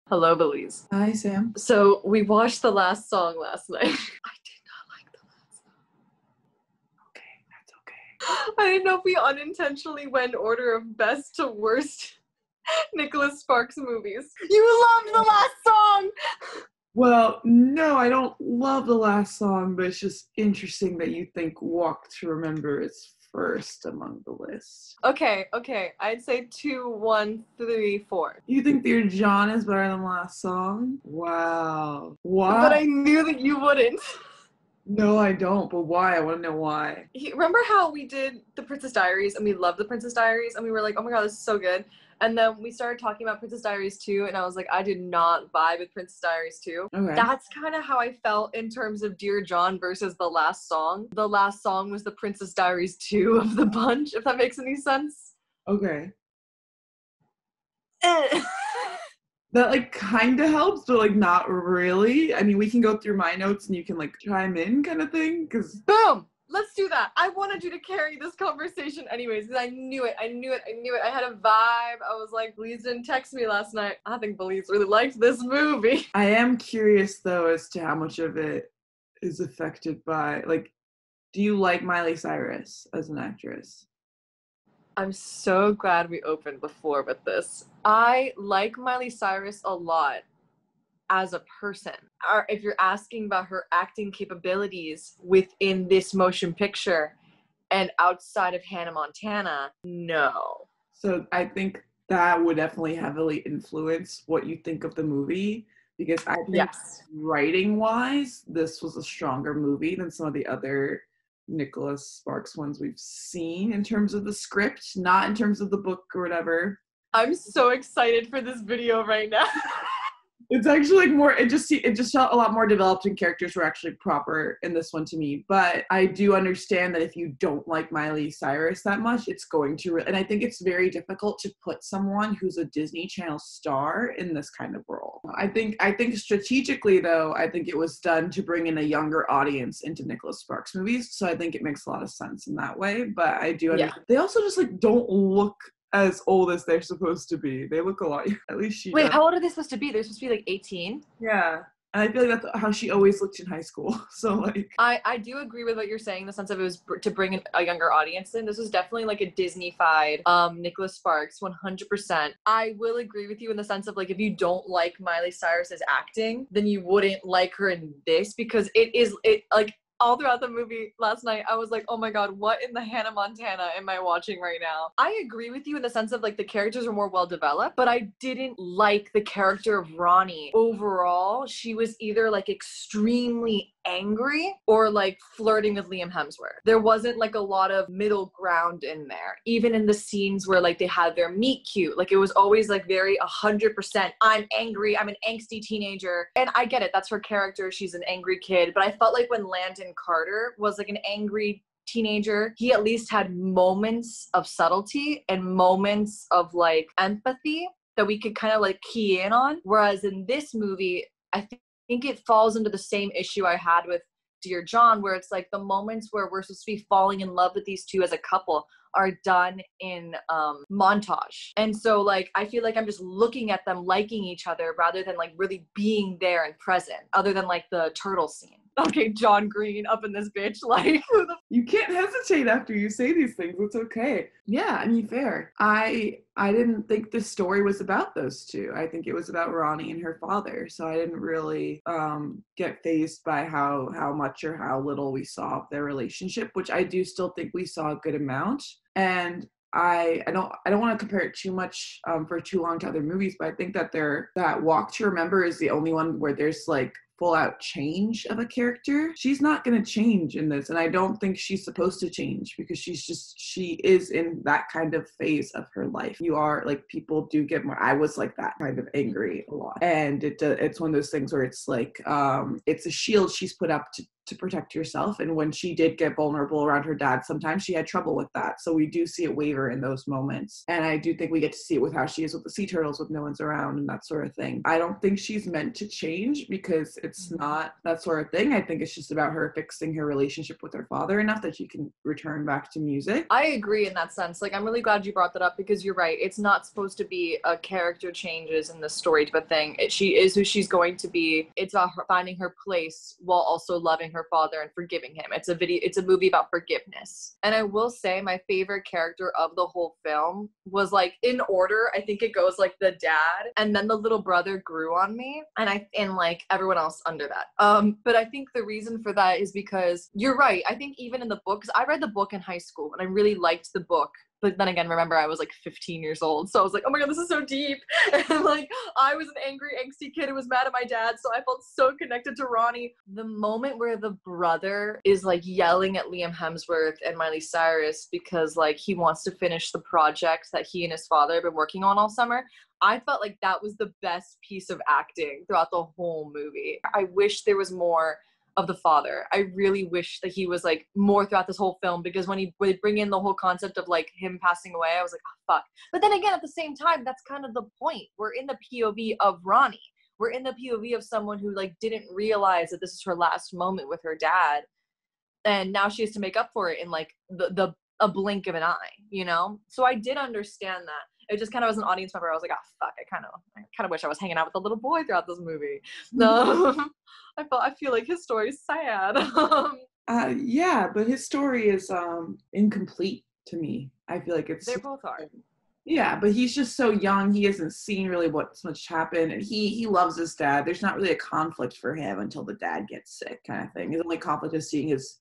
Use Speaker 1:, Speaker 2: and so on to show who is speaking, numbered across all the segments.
Speaker 1: Hello, Belize.
Speaker 2: Hi, Sam.
Speaker 1: So we watched the last song last night. I did not like the last song.
Speaker 2: Okay, that's okay.
Speaker 1: I didn't know if we unintentionally went in order of best to worst Nicholas Sparks movies. You loved the last song!
Speaker 2: Well, no, I don't love the last song, but it's just interesting that you think Walk to Remember is first among the list.
Speaker 1: Okay. I'd say 2, 1, 3, 4.
Speaker 2: You think Dear John is better than the last song? Wow. Why?
Speaker 1: But I knew that you wouldn't.
Speaker 2: No, I don't, but why? I want to know why.
Speaker 1: Remember how we did the Princess Diaries and we loved the Princess Diaries and we were like, oh my god, this is so good. And then we started talking about Princess Diaries 2 and I was like, I did not vibe with Princess Diaries 2.
Speaker 2: Okay.
Speaker 1: That's kind of how I felt in terms of Dear John versus the last song. The last song was the Princess Diaries 2 of the bunch, if that makes any sense.
Speaker 2: Okay. That, like, kind of helps, but, like, not really. I mean, we can go through my notes and you can, like, chime in kind of thing, because...
Speaker 1: Boom! Let's do that. I wanted you to carry this conversation anyways, because I knew it. I had a vibe. I was like, Belize didn't text me last night. I think Belize really liked this movie.
Speaker 2: I am curious, though, as to how much of it is affected by, like, do you like Miley Cyrus as an actress?
Speaker 1: I'm so glad we opened the floor with this. I like Miley Cyrus a lot as a person. Or if you're asking about her acting capabilities within this motion picture and outside of Hannah Montana, no.
Speaker 2: So I think that would definitely heavily influence what you think of the movie, because I think
Speaker 1: Yes.
Speaker 2: writing-wise, this was a stronger movie than some of the other Nicholas Sparks ones we've seen in terms of the script, not in terms of the book or whatever.
Speaker 1: I'm so excited for this video right now.
Speaker 2: It's actually like more, it just felt a lot more developed and characters were actually proper in this one to me. But I do understand that if you don't like Miley Cyrus that much, it's going to, and I think it's very difficult to put someone who's a Disney Channel star in this kind of role. I think strategically though, I think it was done to bring in a younger audience into Nicholas Sparks movies. So I think it makes a lot of sense in that way. But I do understand. They also just like don't look as old as they're supposed to be. They look a lot, at least she
Speaker 1: Wait,
Speaker 2: does.
Speaker 1: how old are they supposed to be? They're supposed to be like 18?
Speaker 2: Yeah. And I feel like that's how she always looked in high school. So like,
Speaker 1: I do agree with what you're saying in the sense of it was to bring in a younger audience in. This was definitely like a Disney-fied Nicholas Sparks, 100%. I will agree with you in the sense of like if you don't like Miley Cyrus's acting, then you wouldn't like her in this, because it like all throughout the movie last night, I was like, oh my god, what in the Hannah Montana am I watching right now? I agree with you in the sense of like the characters are more well developed, but I didn't like the character of Ronnie. Overall, she was either like extremely angry or like flirting with Liam Hemsworth. There wasn't like a lot of middle ground in there. Even in the scenes where like they had their meet cute, like it was always like very 100%, I'm angry, I'm an angsty teenager. And I get it, that's her character, she's an angry kid. But I felt like when Landon Carter was like an angry teenager, he at least had moments of subtlety and moments of like empathy that we could kind of like key in on. Whereas in this movie, I think it falls into the same issue I had with Dear John, where it's like the moments where we're supposed to be falling in love with these two as a couple are done in montage. And so like I feel like I'm just looking at them liking each other rather than like really being there and present, other than like the turtle scene. Okay, John Green up in this bitch, like who the
Speaker 2: you can't hesitate after you say these things. It's okay. Yeah, I mean, fair. I didn't think the story was about those two. I think it was about Ronnie and her father. So I didn't really get fazed by how much or how little we saw of their relationship, which I do still think we saw a good amount. And I don't want to compare it too much for too long to other movies, but I think that that Walk to Remember is the only one where there's like full out change of a character. She's not going to change in this, and I don't think she's supposed to change, because she is in that kind of phase of her life. You are like, people do get more, I was like that, kind of angry a lot, and it's one of those things where it's like it's a shield she's put up to protect yourself. And when she did get vulnerable around her dad, sometimes she had trouble with that. So we do see it waver in those moments. And I do think we get to see it with how she is with the sea turtles with no one's around and that sort of thing. I don't think she's meant to change because it's not that sort of thing. I think it's just about her fixing her relationship with her father enough that she can return back to music.
Speaker 1: I agree in that sense. Like, I'm really glad you brought that up because you're right. It's not supposed to be a character changes in the story type of thing. She is who she's going to be. It's about her finding her place while also loving her father and forgiving him. It's a movie about forgiveness. And I will say my favorite character of the whole film was, like, in order, I think it goes like the dad and then the little brother grew on me and like everyone else under that. But I think the reason for that is because you're right. I think even in the book, 'cause I read the book in high school and I really liked the book. But then again, remember, I was like 15 years old. So I was like, oh my God, this is so deep. And like, I was an angry, angsty kid who was mad at my dad. So I felt so connected to Ronnie. The moment where the brother is like yelling at Liam Hemsworth and Miley Cyrus because like he wants to finish the project that he and his father have been working on all summer, I felt like that was the best piece of acting throughout the whole movie. I wish there was more of the father. I really wish that he was like more throughout this whole film, because when they bring in the whole concept of like him passing away, I was like, oh, fuck. But then again, at the same time, that's kind of the point. We're in the POV of Ronnie. We're in the POV of someone who like didn't realize that this is her last moment with her dad. And now she has to make up for it in like a blink of an eye, you know? So I did understand that. It just kind of was an audience member. I was like, oh, fuck, I kind of wish I was hanging out with the little boy throughout this movie. No, I feel like his story is sad.
Speaker 2: Yeah, but his story is incomplete to me. I feel like
Speaker 1: they both are.
Speaker 2: Yeah, but he's just so young. He hasn't seen really what's much happened, and he loves his dad. There's not really a conflict for him until the dad gets sick, kind of thing. His only conflict is seeing his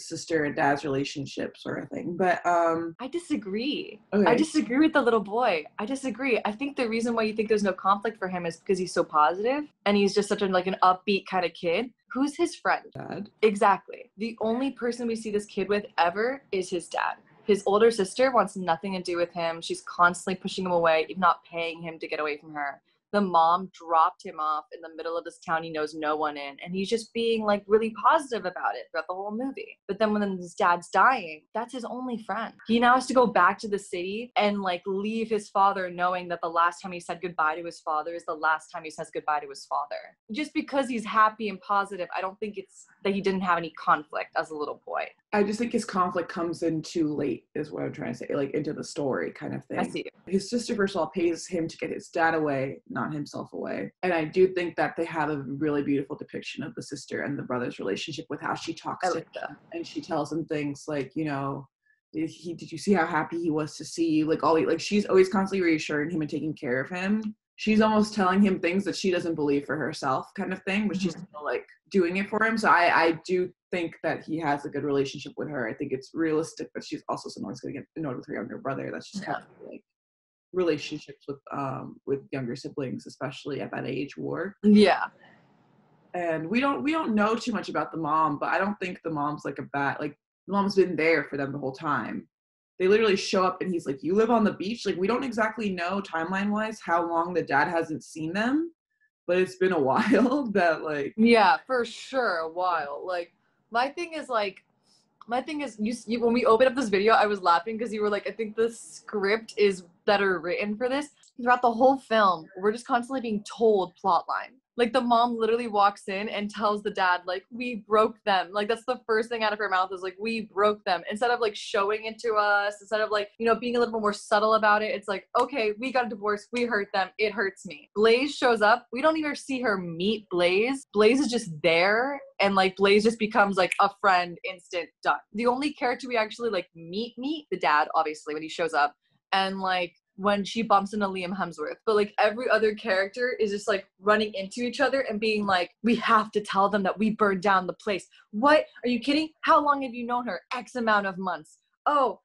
Speaker 2: sister and dad's relationship, sort of thing. But
Speaker 1: I disagree.
Speaker 2: Okay.
Speaker 1: I disagree with the little boy. I disagree. I think the reason why you think there's no conflict for him is because he's so positive and he's just such like an upbeat kind of kid. Who's his friend?
Speaker 2: Dad.
Speaker 1: Exactly. The only person we see this kid with ever is his dad. His older sister wants nothing to do with him. She's constantly pushing him away, if not paying him to get away from her. The mom dropped him off in the middle of this town he knows no one in, and he's just being like really positive about it throughout the whole movie. But then when his dad's dying, that's his only friend. He now has to go back to the city and like leave his father, knowing that the last time he said goodbye to his father is the last time he says goodbye to his father. Just because he's happy and positive, I don't think it's that he didn't have any conflict as a little boy.
Speaker 2: I just think his conflict comes in too late, is what I'm trying to say, like into the story kind of thing.
Speaker 1: I see.
Speaker 2: His sister, first of all, pays him to get his dad away, not himself away. And I do think that they have a really beautiful depiction of the sister and the brother's relationship with how she talks to him. And she tells him things like, you know, did you see how happy he was to see you? Like she's always constantly reassuring him and taking care of him. She's almost telling him things that she doesn't believe for herself, kind of thing, but she's still like doing it for him. So I do think that he has a good relationship with her. I think it's realistic that she's also someone who's going to get annoyed with her younger brother. That's just kind of like relationships with younger siblings, especially at that age, war.
Speaker 1: Yeah.
Speaker 2: And we don't know too much about the mom, but I don't think the mom's like the mom's been there for them the whole time. They literally show up and he's like, you live on the beach? Like, we don't exactly know timeline-wise how long the dad hasn't seen them, but it's been a while that like... Yeah,
Speaker 1: for sure, a while. Like, my thing is, you when we opened up this video, I was laughing because you were like, I think the script is better written for this. Throughout the whole film, we're just constantly being told plotline. Like, the mom literally walks in and tells the dad, like, we broke them. Like, that's the first thing out of her mouth is, like, we broke them. Instead of, like, showing it to us, instead of, like, you know, being a little bit more subtle about it, it's like, okay, we got a divorce. We hurt them. It hurts me. Blaze shows up. We don't even see her meet Blaze. Blaze is just there. And, like, Blaze just becomes, like, a friend, instant, done. The only character we actually, like, meet, the dad, obviously, when he shows up. And, like, when she bumps into Liam Hemsworth. But like every other character is just like running into each other and being like, we have to tell them that we burned down the place. What? Are you kidding? How long have you known her? X amount of months. Oh,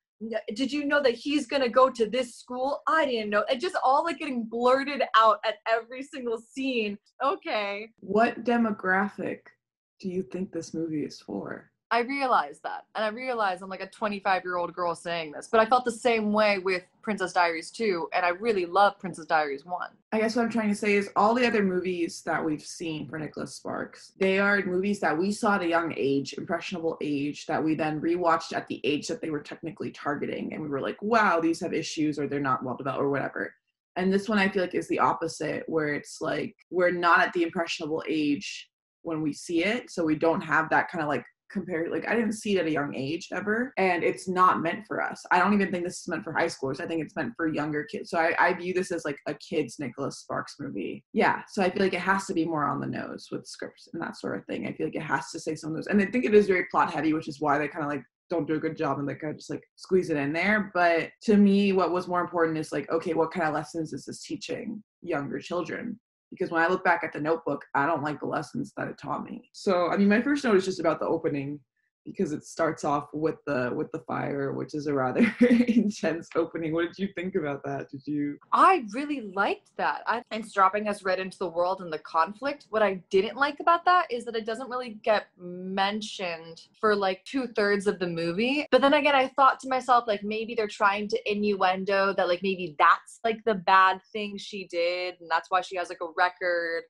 Speaker 1: did you know that he's gonna go to this school? I didn't know. It just all like getting blurted out at every single scene. Okay.
Speaker 2: What demographic do you think this movie is for?
Speaker 1: I realized that. And I realized I'm like a 25-year-old girl saying this. But I felt the same way with Princess Diaries 2. And I really love Princess Diaries 1.
Speaker 2: I guess what I'm trying to say is all the other movies that we've seen for Nicholas Sparks, they are movies that we saw at a young age, impressionable age, that we then rewatched at the age that they were technically targeting. And we were like, wow, these have issues or they're not well developed or whatever. And this one I feel like is the opposite, where it's like we're not at the impressionable age when we see it. So we don't have that kind of like compared, like I didn't see it at a young age ever, and it's not meant for us. I don't even think this is meant for high schoolers. I think it's meant for younger kids. So I view this as like a kid's Nicholas Sparks movie. Yeah, so I feel like it has to be more on the nose with scripts and that sort of thing. I feel like it has to say some of those, and I think it is very plot heavy, which is why they kind of like don't do a good job and like kind of just like squeeze it in there. But to me, what was more important is like, okay, what kind of lessons is this teaching younger children? Because when I look back at the Notebook, I don't like the lessons that it taught me. So, I mean, my first note is just about the opening, because it starts off with the fire, which is a rather intense opening. What did you think about that? Did you?
Speaker 1: I really liked that. It's dropping us right into the world and the conflict. What I didn't like about that is that it doesn't really get mentioned for like 2/3 of the movie. But then again, I thought to myself, like, maybe they're trying to innuendo that like maybe that's like the bad thing she did, and that's why she has like a record.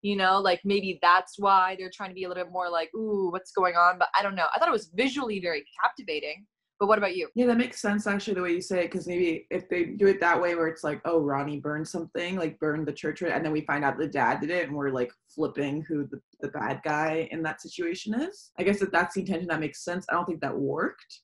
Speaker 1: You know, like maybe that's why they're trying to be a little bit more like, ooh, what's going on? But I don't know. I thought it was visually very captivating. But what about you?
Speaker 2: Yeah, that makes sense actually the way you say it, because maybe if they do it that way where it's like, oh, Ronnie burned something, like burned the church, and then we find out the dad did it and we're like flipping who the bad guy in that situation is. I guess if that's the intention, that makes sense. I don't think that worked.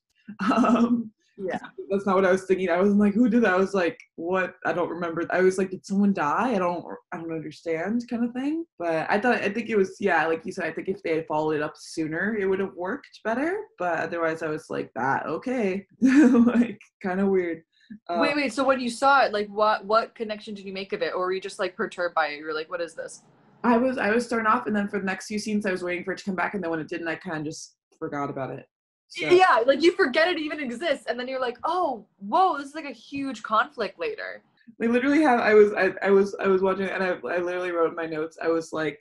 Speaker 2: Yeah, that's not what I was thinking. I wasn't like, who did that? I was like, what? I don't remember. I was like, did someone die? I don't understand, kind of thing. But I think it was, yeah, like you said, I think if they had followed it up sooner, it would have worked better. But otherwise, I was like, that okay, like kind of weird.
Speaker 1: Wait. So when you saw it, like, what connection did you make of it, or were you just like perturbed by it? You were like, what is this?
Speaker 2: I was starting off, and then for the next few scenes, I was waiting for it to come back, and then when it didn't, I kind of just forgot about it.
Speaker 1: So. Yeah, like you forget it even exists, and then you're like, oh, whoa, this is like a huge conflict later.
Speaker 2: They literally have. I was watching it, and I literally wrote in my notes. I was like,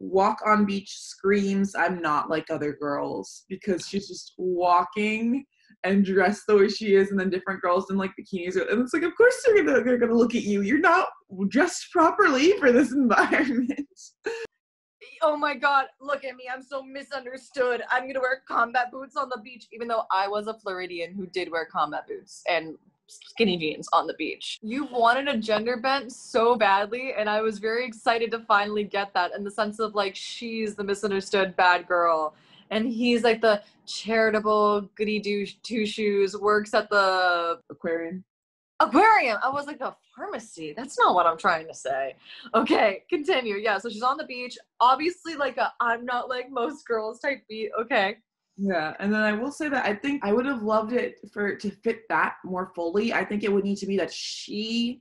Speaker 2: walk on beach screams, I'm not like other girls, because she's just walking and dressed the way she is, and then different girls in like bikinis, and it's like, of course they're gonna look at you. You're not dressed properly for this environment.
Speaker 1: Oh my god, look at me, I'm so misunderstood. I'm gonna wear combat boots on the beach, even though I was a Floridian who did wear combat boots and skinny jeans on the beach. You wanted a gender bent so badly, and I was very excited to finally get that, in the sense of like, she's the misunderstood bad girl, and he's like the charitable goody two shoes, works at the aquarium. I was like, the pharmacy. That's not what I'm trying to say. Okay, continue. Yeah, so she's on the beach. Obviously, like I'm not like most girls type beat. Okay.
Speaker 2: Yeah, and then I will say that I think I would have loved it to fit that more fully. I think it would need to be that she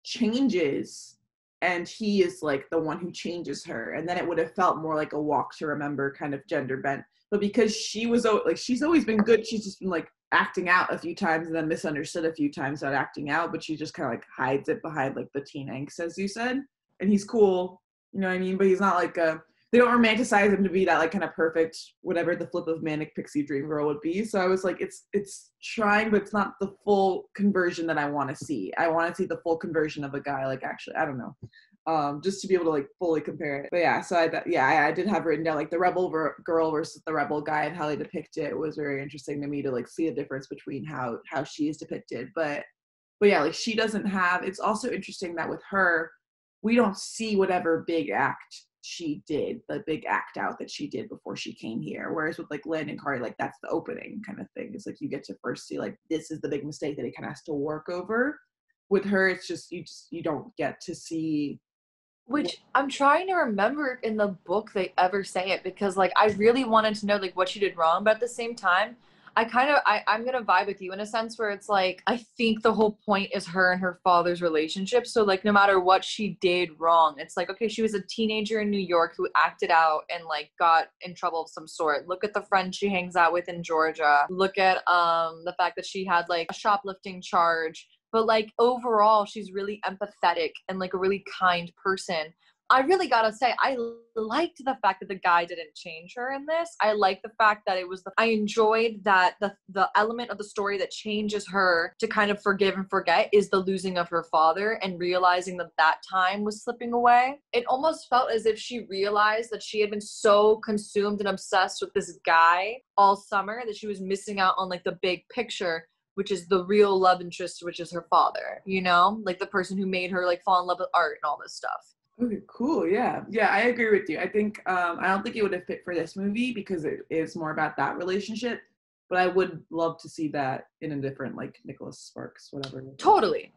Speaker 2: changes and he is like the one who changes her, and then it would have felt more like a Walk to Remember kind of gender bent. But because she was like, she's always been good, she's just been like acting out a few times and then misunderstood a few times about acting out, but she just kind of like hides it behind like the teen angst, as you said. And he's cool, you know what I mean? But he's not like they don't romanticize him to be that like kind of perfect, whatever the flip of manic pixie dream girl would be. So I was like, it's trying, but it's not the full conversion that I want to see. I want to see the full conversion of a guy, like actually, I don't know. Just to be able to like fully compare it. But yeah, so I did have written down like the rebel girl versus the rebel guy, and how they depict it was very interesting to me to like see a difference between how she is depicted. But yeah, like she doesn't have. It's also interesting that with her, we don't see whatever big act she did, the big act out that she did before she came here. Whereas with like Landon Carter, like that's the opening kind of thing. It's like you get to first see like this is the big mistake that he kind of has to work over. With her, it's just you don't get to see.
Speaker 1: Which I'm trying to remember in the book they ever say it, because like I really wanted to know like what she did wrong, but at the same time, I'm gonna vibe with you in a sense where it's like I think the whole point is her and her father's relationship. So like no matter what she did wrong, it's like, okay, she was a teenager in New York who acted out and like got in trouble of some sort. Look at the friend she hangs out with in Georgia. Look at the fact that she had like a shoplifting charge. But like overall, she's really empathetic and like a really kind person. I really gotta say, I liked the fact that the guy didn't change her in this. I like the fact that I enjoyed that the element of the story that changes her to kind of forgive and forget is the losing of her father and realizing that that time was slipping away. It almost felt as if she realized that she had been so consumed and obsessed with this guy all summer that she was missing out on like the big picture, which is the real love interest, which is her father, you know, like the person who made her like fall in love with art and all this stuff.
Speaker 2: Okay, cool. Yeah. Yeah, I agree with you. I think I don't think it would have fit for this movie because it is more about that relationship. But I would love to see that in a different, like Nicholas Sparks, whatever.
Speaker 1: Totally.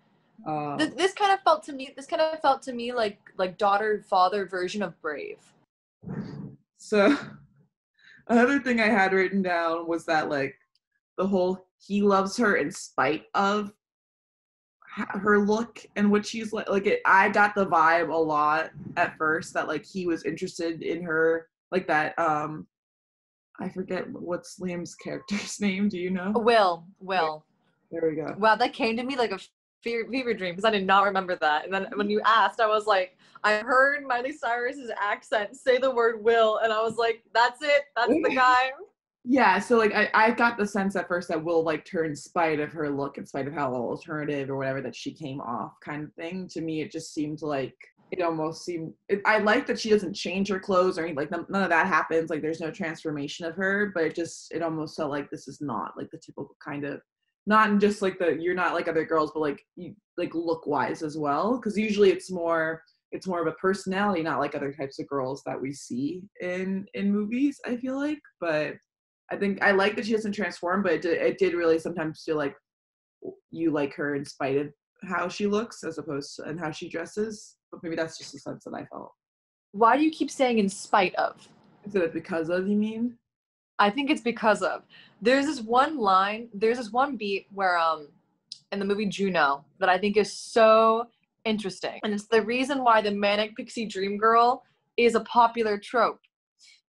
Speaker 2: Um,
Speaker 1: This kind of felt to me. This kind of felt to me like daughter father version of Brave.
Speaker 2: so another thing I had written down was that like the whole he loves her in spite of her look and what she's like it, I got the vibe a lot at first that like he was interested in her like that. I forget what's Liam's character's name. Do you know?
Speaker 1: Will.
Speaker 2: There we go.
Speaker 1: Wow, that came to me like a fever dream because I did not remember that. And then when you asked, I was like, I heard Miley Cyrus's accent say the word Will, and I was like, that's it. That's the guy.
Speaker 2: Yeah, so like I got the sense at first that Will liked her in spite of her look, in spite of how alternative or whatever that she came off kind of thing. To me, it just seemed like it almost seemed I like that she doesn't change her clothes or anything, like none of that happens, like there's no transformation of her, but it almost felt like this is not like the typical kind of, not just like the you're not like other girls, but like you like look wise as well, because usually it's more of a personality, not like other types of girls that we see in movies, I feel like. But I think I like that she doesn't transform, but it did really sometimes feel like you like her in spite of how she looks as opposed to and how she dresses. But maybe that's just the sense that I felt.
Speaker 1: Why do you keep saying in spite of?
Speaker 2: Is it because of, you mean?
Speaker 1: I think it's because of. There's this one beat where in the movie Juno that I think is so interesting. And it's the reason why the manic pixie dream girl is a popular trope.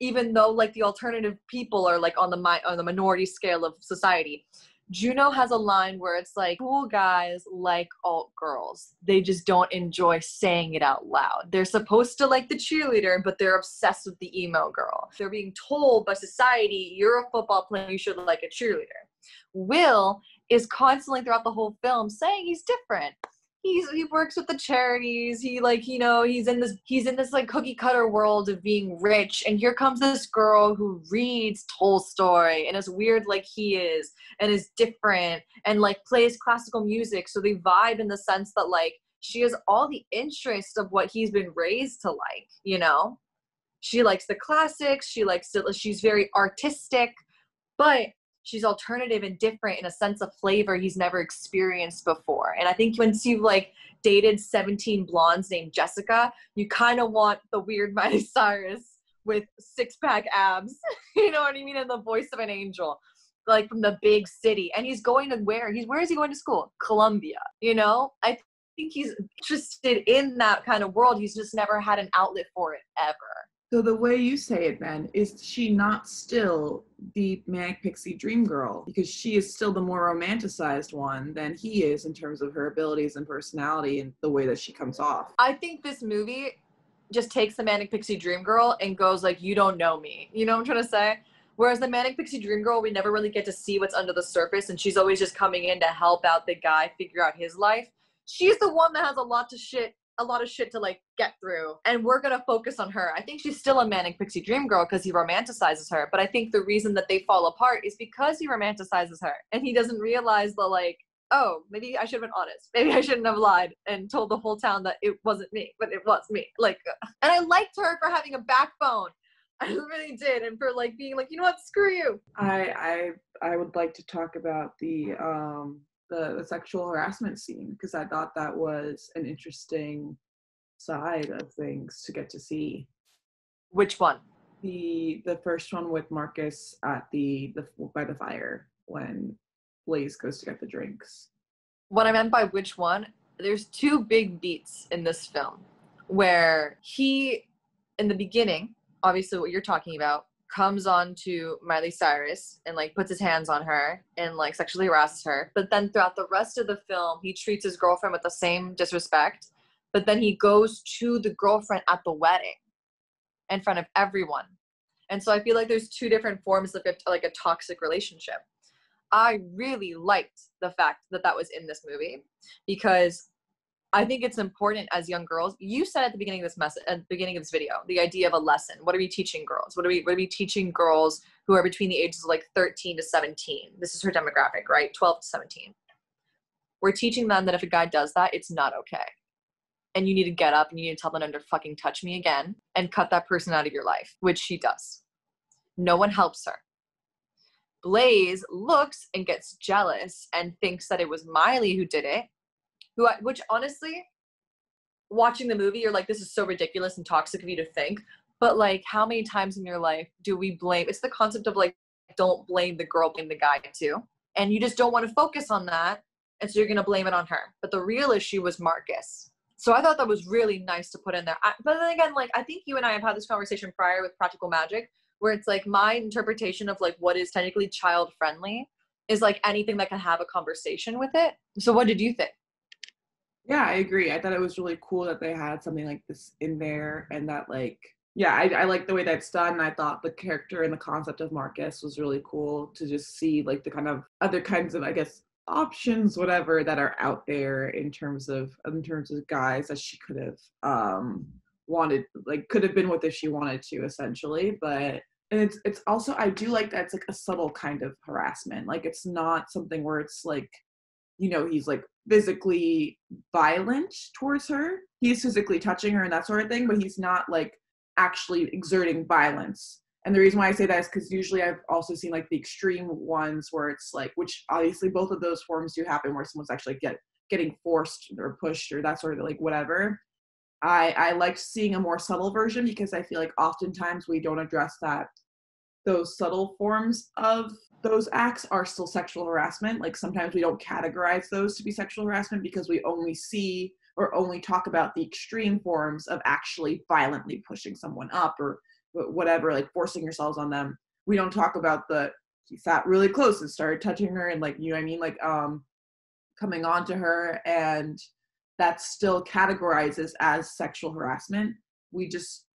Speaker 1: Even though like the alternative people are like on the minority scale of society. Juno has a line where it's like, cool guys like alt girls. They just don't enjoy saying it out loud. They're supposed to like the cheerleader, but they're obsessed with the emo girl. They're being told by society, you're a football player, you should like a cheerleader. Will is constantly throughout the whole film saying he's different. He works with the charities. He like, you know, he's in this like cookie cutter world of being rich. And here comes this girl who reads Tolstoy and is weird like he is and is different and like plays classical music. So they vibe in the sense that like she has all the interests of what he's been raised to like, you know? She likes the classics. She's very artistic, but she's alternative and different in a sense of flavor he's never experienced before. And I think once you've like dated 17 blondes named Jessica, you kind of want the weird Miley Cyrus with six-pack abs, you know what I mean? And the voice of an angel, like from the big city. And he's going to where is he going to school? Columbia, you know? I think he's interested in that kind of world. He's just never had an outlet for it ever.
Speaker 2: So the way you say it, then, is she not still the manic pixie dream girl? Because she is still the more romanticized one than he is in terms of her abilities and personality and the way that she comes off.
Speaker 1: I think this movie just takes the manic pixie dream girl and goes like, you don't know me. You know what I'm trying to say? Whereas the manic pixie dream girl, we never really get to see what's under the surface, and she's always just coming in to help out the guy figure out his life. She's the one that has a lot of shit to like get through, and we're gonna focus on her. I think she's still a manic pixie dream girl because he romanticizes her, but I think the reason that they fall apart is because he romanticizes her and he doesn't realize the like, oh, maybe I should have been honest, maybe I shouldn't have lied and told the whole town that it wasn't me, but it was me. Like, and I liked her for having a backbone. I really did. And for like being like, you know what, screw you.
Speaker 2: I would like to talk about the sexual harassment scene, because I thought that was an interesting side of things to get to see.
Speaker 1: Which one?
Speaker 2: The first one with Marcus at the by the fire when Blaze goes to get the drinks.
Speaker 1: What I meant by which one, there's two big beats in this film where he, in the beginning, obviously what you're talking about, comes on to Miley Cyrus and like puts his hands on her and like sexually harasses her. But then throughout the rest of the film, he treats his girlfriend with the same disrespect but then he goes to the girlfriend at the wedding in front of everyone. And so I feel like there's two different forms of like a toxic relationship. I really liked the fact that that was in this movie, because I think it's important as young girls. You said at the beginning of this video, the idea of a lesson. What are we teaching girls? What are we teaching girls who are between the ages of like 13 to 17? This is her demographic, right? 12 to 17. We're teaching them that if a guy does that, it's not okay. And you need to get up and you need to tell them to fucking touch me again and cut that person out of your life, which she does. No one helps her. Blaze looks and gets jealous and thinks that it was Miley who did it, which honestly, watching the movie, you're like, this is so ridiculous and toxic of you to think. But like, how many times in your life do we blame? It's the concept of like, don't blame the girl, blame the guy too. And you just don't want to focus on that. And so you're going to blame it on her. But the real issue was Marcus. So I thought that was really nice to put in there. But then again, like, I think you and I have had this conversation prior with Practical Magic, where it's like my interpretation of like what is technically child friendly is like anything that can have a conversation with it. So what did you think?
Speaker 2: Yeah, I agree. I thought it was really cool that they had something like this in there, and that like, yeah, I like the way that's done. I thought the character and the concept of Marcus was really cool to just see like the kind of other kinds of, I guess, options, whatever, that are out there in terms of guys that she could have wanted, like could have been with if she wanted to, essentially. But and it's also, I do like that it's like a subtle kind of harassment. Like it's not something where it's like, you know, he's like physically violent towards her. He's physically touching her and that sort of thing, but he's not like actually exerting violence. And the reason why I say that is because usually I've also seen like the extreme ones where it's like, which obviously both of those forms do happen, where someone's actually getting forced or pushed or that sort of like whatever. I liked seeing a more subtle version, because I feel like oftentimes we don't address that those subtle forms of those acts are still sexual harassment. Like sometimes we don't categorize those to be sexual harassment because we only see or only talk about the extreme forms of actually violently pushing someone up or whatever, like forcing yourselves on them. We don't talk about he sat really close and started touching her and like, you know what I mean? Like coming on to her, and that still categorizes as sexual harassment. We just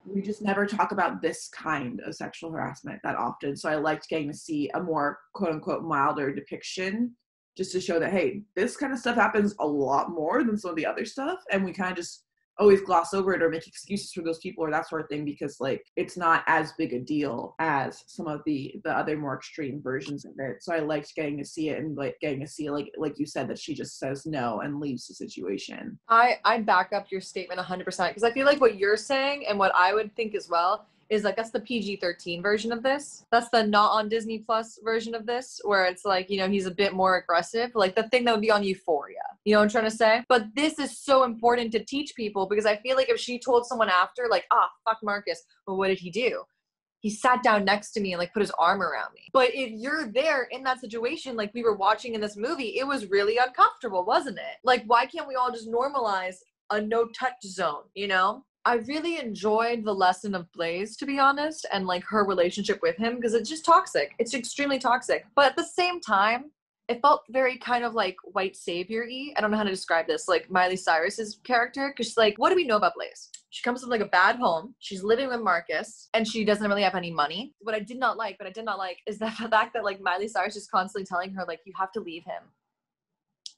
Speaker 2: never talk about this kind of sexual harassment that often. So I liked getting to see a more quote unquote milder depiction, just to show that, hey, this kind of stuff happens a lot more than some of the other stuff. And we kind of just always gloss over it or make excuses for those people or that sort of thing, because like it's not as big a deal as some of the other more extreme versions of it. So I liked getting to see it, and like getting to see like you said, that she just says no and leaves the situation.
Speaker 1: I back up your statement 100%, because I feel like what you're saying and what I would think as well is like, that's the PG-13 version of this. That's the not on Disney Plus version of this, where it's like, you know, he's a bit more aggressive, like the thing that would be on Euphoria. You know what I'm trying to say? But this is so important to teach people, because I feel like if she told someone after, like, fuck Marcus, well, what did he do? He sat down next to me and like put his arm around me. But if you're there in that situation, like we were watching in this movie, it was really uncomfortable, wasn't it? Like, why can't we all just normalize a no touch zone, you know? I really enjoyed the lesson of Blaze, to be honest, and like her relationship with him, because it's just toxic. It's extremely toxic. But at the same time, it felt very kind of like white savior-y. I don't know how to describe this, like Miley Cyrus's character, because like, what do we know about Blaze? She comes from like a bad home. She's living with Marcus, and she doesn't really have any money. What I did not like is the fact that like Miley Cyrus is constantly telling her like, you have to leave him.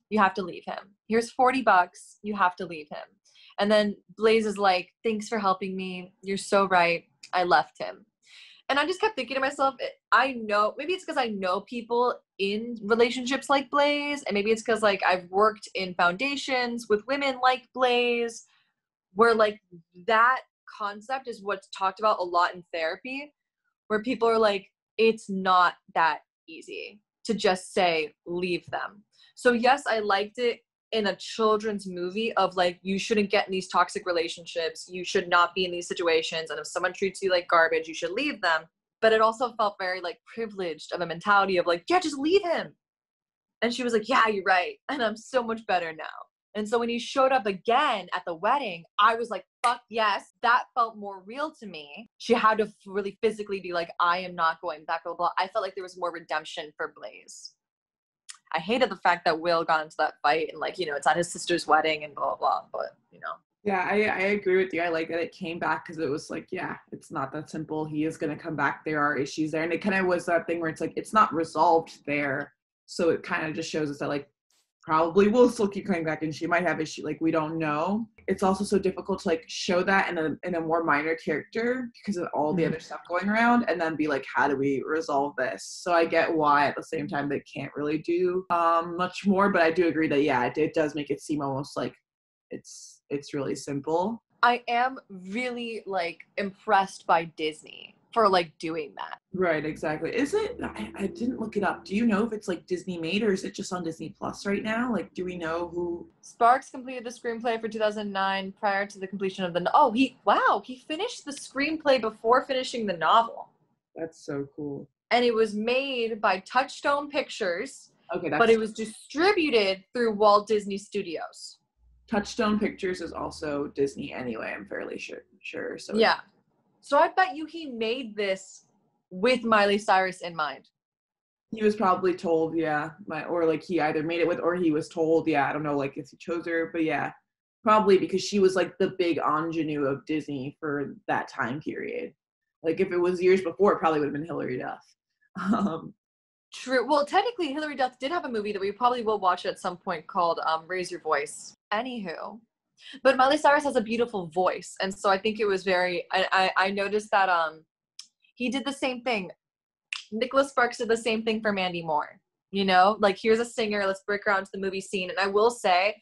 Speaker 1: You have to leave him. Here's $40. You have to leave him. And then Blaze is like, thanks for helping me. You're so right. I left him. And I just kept thinking to myself, I know, maybe it's because I know people in relationships like Blaze, and maybe it's because like I've worked in foundations with women like Blaze, where like that concept is what's talked about a lot in therapy, where people are like, it's not that easy to just say, leave them. So yes, I liked it in a children's movie of like, you shouldn't get in these toxic relationships. You should not be in these situations. And if someone treats you like garbage, you should leave them. But it also felt very like privileged of a mentality of like, yeah, just leave him. And she was like, yeah, you're right. And I'm so much better now. And so when he showed up again at the wedding, I was like, fuck yes, that felt more real to me. She had to really physically be like, I am not going back, blah, blah. I felt like there was more redemption for Blaze. I hated the fact that Will got into that fight and like, you know, it's at his sister's wedding and blah, blah, blah. But, you know,
Speaker 2: Yeah, I agree with you. I like that it came back because it was like, yeah, it's not that simple. He is going to come back. There are issues there. And it kind of was that thing where it's like, it's not resolved there. So it kind of just shows us that, like, probably will still keep coming back and she might have issue. Like, we don't know. It's also so difficult to, like, show that in a more minor character because of all the other stuff going around and then be like, how do we resolve this? So I get why at the same time they can't really do much more. But I do agree that, yeah, it does make it seem almost like it's really simple.
Speaker 1: I am really like impressed by Disney for like doing that.
Speaker 2: Right, exactly. Is it? I didn't look it up. Do you know if it's like Disney made or is it just on Disney Plus right now? Like, do we know who?
Speaker 1: Sparks completed the screenplay for 2009 prior to the completion of he finished the screenplay before finishing the novel.
Speaker 2: That's so cool.
Speaker 1: And it was made by Touchstone Pictures,
Speaker 2: Okay,
Speaker 1: but it was distributed through Walt Disney Studios.
Speaker 2: Touchstone Pictures is also Disney anyway, I'm fairly sure. So
Speaker 1: yeah. So I bet you he made this with Miley Cyrus in mind.
Speaker 2: He was probably told, or like he either made it with, or he was told, I don't know, like if he chose her, but yeah, probably because she was like the big ingenue of Disney for that time period. Like if it was years before, it probably would have been Hilary Duff.
Speaker 1: True. Well, technically, Hilary Duff did have a movie that we probably will watch at some point called Raise Your Voice. Anywho. But Miley Cyrus has a beautiful voice. And so I think it was I noticed that he did the same thing. Nicholas Sparks did the same thing for Mandy Moore. You know, like here's a singer, let's break her onto the movie scene. And I will say,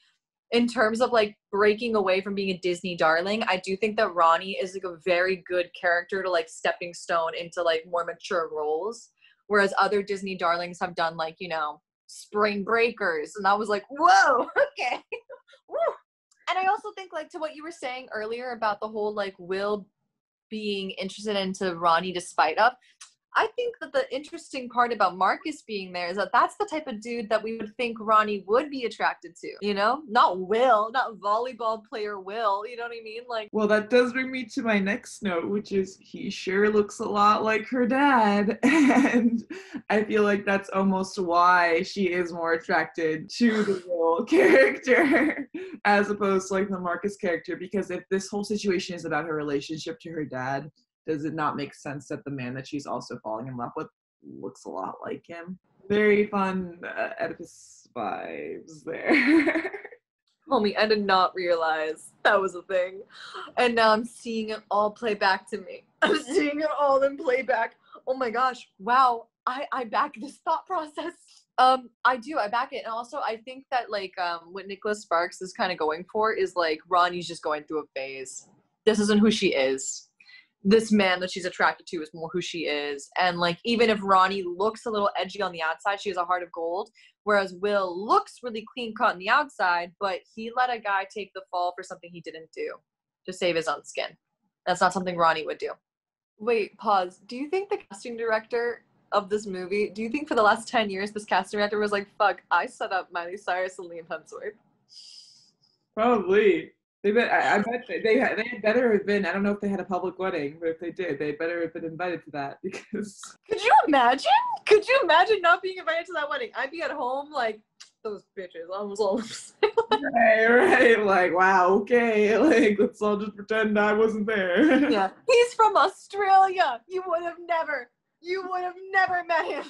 Speaker 1: in terms of like breaking away from being a Disney darling, I do think that Ronnie is like a very good character to like stepping stone into like more mature roles. Whereas other Disney darlings have done like, you know, Spring Breakers. And I was like, whoa, okay. Woo. And I also think like to what you were saying earlier about the whole like Will being interested into Ronnie despite of, I think that the interesting part about Marcus being there is that that's the type of dude that we would think Ronnie would be attracted to, you know? Not Will, not volleyball player Will, you know what I mean? Like,
Speaker 2: well, that does bring me to my next note, which is he sure looks a lot like her dad. And I feel like that's almost why she is more attracted to the Will character as opposed to like the Marcus character, because if this whole situation is about her relationship to her dad, does it not make sense that the man that she's also falling in love with looks a lot like him? Very fun Oedipus vibes there.
Speaker 1: homie, I did not realize that was a thing. And now I'm seeing it all play back to me. I'm seeing it all in playback. Oh my gosh. Wow. I back this thought process. I back it. And also I think that like what Nicholas Sparks is kind of going for is like Ronnie's just going through a phase. This isn't who she is. This man that she's attracted to is more who she is. And like even if Ronnie looks a little edgy on the outside, she has a heart of gold. Whereas Will looks really clean cut on the outside, but he let a guy take the fall for something he didn't do to save his own skin. That's not something Ronnie would do. Wait, pause. Do you think the casting director of this movie, do you think for the last 10 years this casting director was like, fuck, I set up Miley Cyrus and Liam Hemsworth?
Speaker 2: Probably. I bet they had better have been, I don't know if they had a public wedding, but if they did, they better have been invited to that because...
Speaker 1: Could you imagine? Could you imagine not being invited to that wedding? I'd be at home like, those bitches. I was all
Speaker 2: right. Like, wow, okay. Like, let's all just pretend I wasn't there.
Speaker 1: Yeah. He's from Australia. You would have never met him.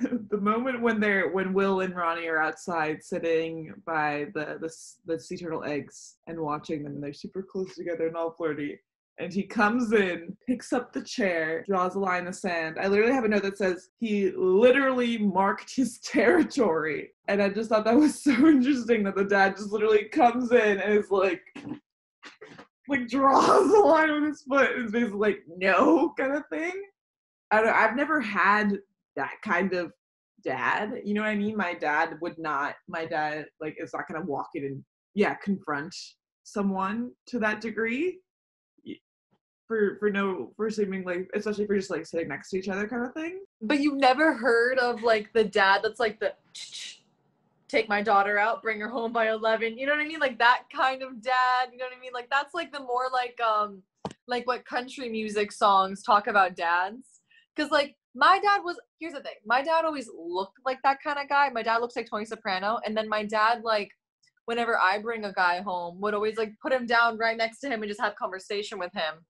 Speaker 2: The moment when Will and Ronnie are outside sitting by the sea turtle eggs and watching them, and they're super close together and all flirty, and he comes in, picks up the chair, draws a line in the sand. I literally have a note that says he literally marked his territory, and I just thought that was so interesting that the dad just literally comes in and is like draws a line with his foot and is basically like no kind of thing. I've never had that kind of dad, you know what I mean? My dad like is not gonna walk in and confront someone to that degree for seeming like, especially for just like sitting next to each other kind of thing.
Speaker 1: But you've never heard of like the dad that's like the take my daughter out, bring her home by 11, you know what I mean? Like that kind of dad, you know what I mean? Like that's like the more like what country music songs talk about dads. Because like my dad here's the thing, my dad always looked like that kind of guy. My dad looks like Tony Soprano, and then my dad like whenever I bring a guy home, would always like put him down right next to him and just have conversation with him.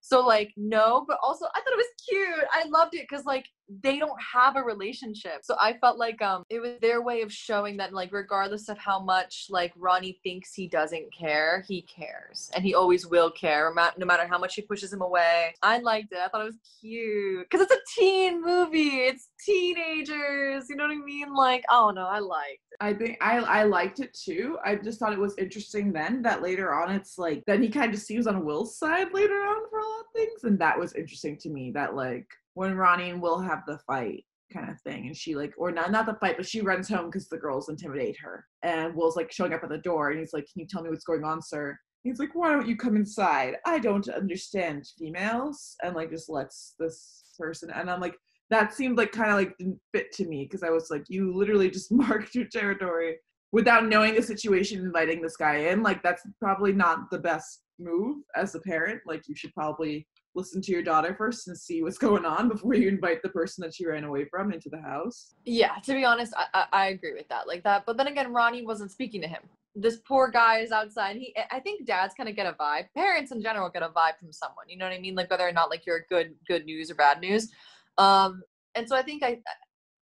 Speaker 1: So like, no, but also I thought it was cute. I loved it because like they don't have a relationship. So I felt like it was their way of showing that like regardless of how much like Ronnie thinks he doesn't care, he cares. And he always will care no matter how much she pushes him away. I liked it. I thought it was cute. Because it's a teen movie. It's teenagers. You know what I mean? Like, I don't know. I liked it.
Speaker 2: I think I liked it too. I just thought it was interesting then that later on it's like then he kind of seems on Will's side later on for a lot of things, and that was interesting to me that like when Ronnie and Will have the fight kind of thing, and she like or not the fight, but she runs home because the girls intimidate her, and Will's like showing up at the door and he's like, "Can you tell me what's going on, sir?" He's like, "Why don't you come inside? I don't understand females," and like just lets this person, and I'm like, that seemed like kind of like didn't fit to me because I was like, you literally just marked your territory without knowing the situation, inviting this guy in. Like, that's probably not the best move as a parent. Like, you should probably listen to your daughter first and see what's going on before you invite the person that she ran away from into the house.
Speaker 1: Yeah, to be honest, I agree with that. Like that. But then again, Ronnie wasn't speaking to him. This poor guy is outside. I think dads kind of get a vibe. Parents in general get a vibe from someone. You know what I mean? Like whether or not like you're good news or bad news. And so I think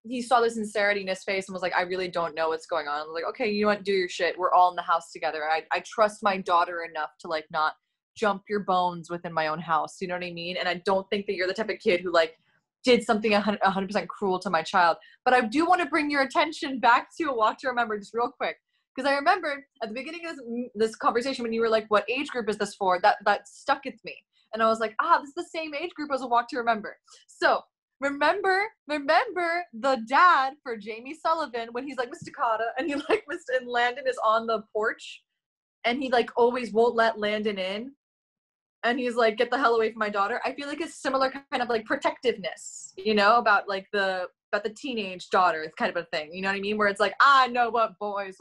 Speaker 1: he saw the sincerity in his face and was like, I really don't know what's going on. I was like, okay, you know what? Do your shit. We're all in the house together. I trust my daughter enough to like not jump your bones within my own house. You know what I mean? And I don't think that you're the type of kid who like did something 100% cruel to my child. But I do want to bring your attention back to A Walk to Remember just real quick. Because I remember at the beginning of this conversation when you were like, what age group is this for? That stuck with me. And I was like, this is the same age group as A Walk to Remember. So remember the dad for Jamie Sullivan when he's like Mr. Carter and he like and Landon is on the porch and he like always won't let Landon in and he's like, get the hell away from my daughter. I feel like it's similar kind of like protectiveness, you know, about the teenage daughter kind of a thing, you know what I mean, where it's like, I know what boys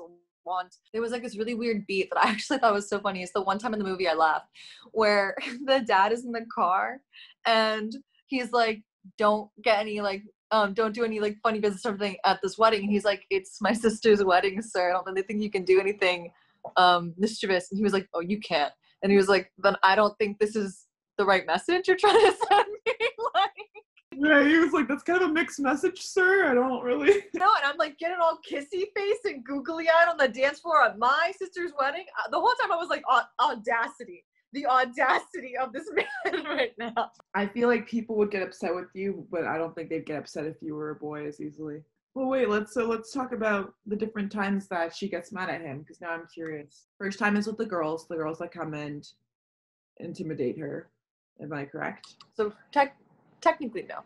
Speaker 1: want. There was like this really weird beat that I actually thought was so funny. It's the one time in the movie I laughed where the dad is in the car and he's like, don't get any like don't do any like funny business or something at this wedding. And he's like, it's my sister's wedding, sir. I don't really think you can do anything mischievous. And he was like, oh, you can't. And he was like, then I don't think this is the right message you're trying to send me. Like,
Speaker 2: yeah, he was like, that's kind of a mixed message, sir. I don't really
Speaker 1: no. And I'm like getting all kissy face and googly eyed on the dance floor at my sister's wedding. The whole time I was like, audacity. The audacity of this man right now.
Speaker 2: I feel like people would get upset with you, but I don't think they'd get upset if you were a boy as easily. Well, wait, let's talk about the different times that she gets mad at him, because now I'm curious. First time is with the girls that come and intimidate her. Am I correct?
Speaker 1: So technically, no.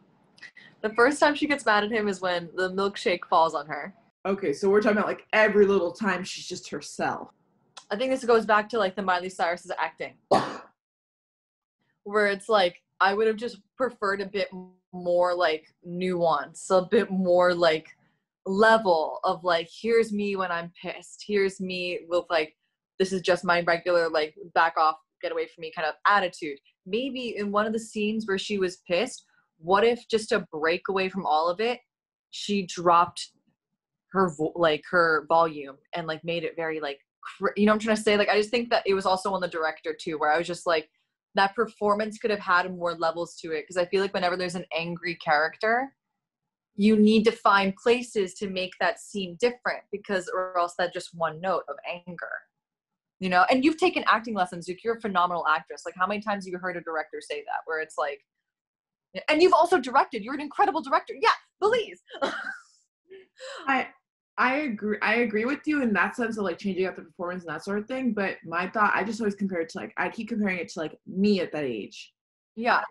Speaker 1: The first time she gets mad at him is when the milkshake falls on her.
Speaker 2: Okay, so we're talking about like every little time she's just herself.
Speaker 1: I think this goes back to like the Miley Cyrus's acting, where it's like I would have just preferred a bit more like nuance, a bit more like level of like, here's me when I'm pissed, here's me with like, this is just my regular like back off, get away from me kind of attitude. Maybe in one of the scenes where she was pissed, what if just to break away from all of it, she dropped her her volume and like made it very like, you know what I'm trying to say? Like, I just think that it was also on the director too, where I was just like, that performance could have had more levels to it. Because I feel like whenever there's an angry character, you need to find places to make that scene different, because or else that's just one note of anger, you know? And you've taken acting lessons. Like, you're a phenomenal actress. Like, how many times have you heard a director say that, where it's like, and you've also directed. You're an incredible director. Yeah, please.
Speaker 2: I agree with you in that sense of like changing up the performance and that sort of thing. But my thought, I just always compare it to like, I keep comparing it to like me at that age.
Speaker 1: Yeah.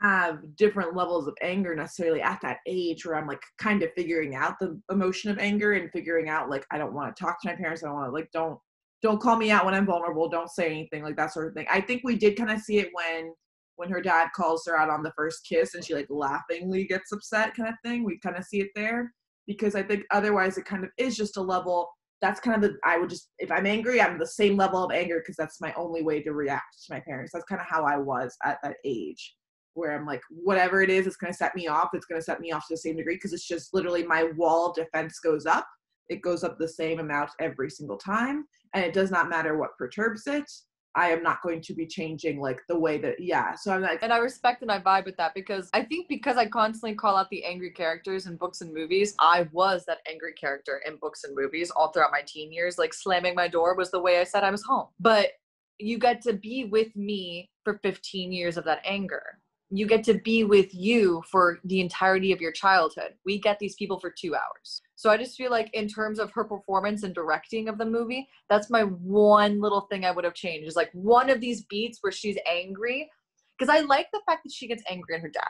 Speaker 2: I have different levels of anger necessarily at that age where I'm like kind of figuring out the emotion of anger and figuring out like, I don't want to talk to my parents. I don't want to like, don't call me out when I'm vulnerable. Don't say anything, like that sort of thing. I think we did kind of see it when her dad calls her out on the first kiss and she like laughingly gets upset kind of thing. We kind of see it there. Because I think otherwise it kind of is just a level, that's kind of I would just, if I'm angry, I'm the same level of anger because that's my only way to react to my parents. That's kind of how I was at that age, where I'm like, whatever it is, it's going to set me off. It's going to set me off to the same degree because it's just literally my wall of defense goes up it goes up the same amount every single time, and it does not matter what perturbs it. I am not going to be changing like the way that, yeah. So I'm like,
Speaker 1: and I respect and I vibe with that, because I think because I constantly call out the angry characters in books and movies, I was that angry character in books and movies all throughout my teen years. Like slamming my door was the way I said I was home. But you get to be with me for 15 years of that anger. You get to be with you for the entirety of your childhood. We get these people for 2 hours. So I just feel like in terms of her performance and directing of the movie, that's my one little thing I would have changed, is like one of these beats where she's angry. Because I like the fact that she gets angry at her dad.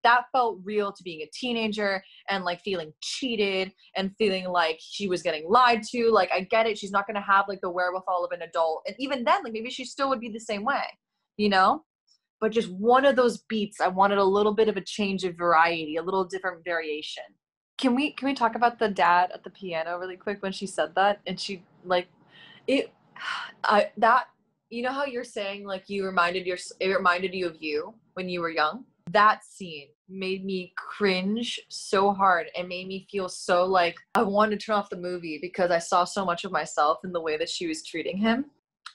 Speaker 1: That felt real to being a teenager and like feeling cheated and feeling like she was getting lied to. Like, I get it. She's not going to have like the wherewithal of an adult. And even then, like maybe she still would be the same way, you know? But just one of those beats, I wanted a little bit of a change of variety, a little different variation. Can we talk about the dad at the piano really quick when she said that? And she like it that, you know how you're saying like it reminded you of you when you were young? That scene made me cringe so hard and made me feel so like I wanted to turn off the movie, because I saw so much of myself in the way that she was treating him.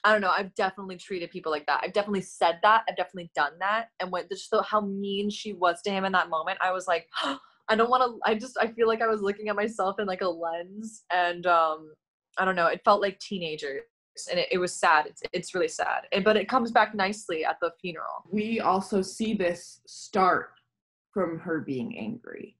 Speaker 1: I don't know. I've definitely treated people like that. I've definitely said that. I've definitely done that. And when just how mean she was to him in that moment, I was like, I don't want to, I feel like I was looking at myself in like a lens, and I don't know. It felt like teenagers, and it was sad. It's really sad. But it comes back nicely at the funeral.
Speaker 2: We also see this start from her being angry.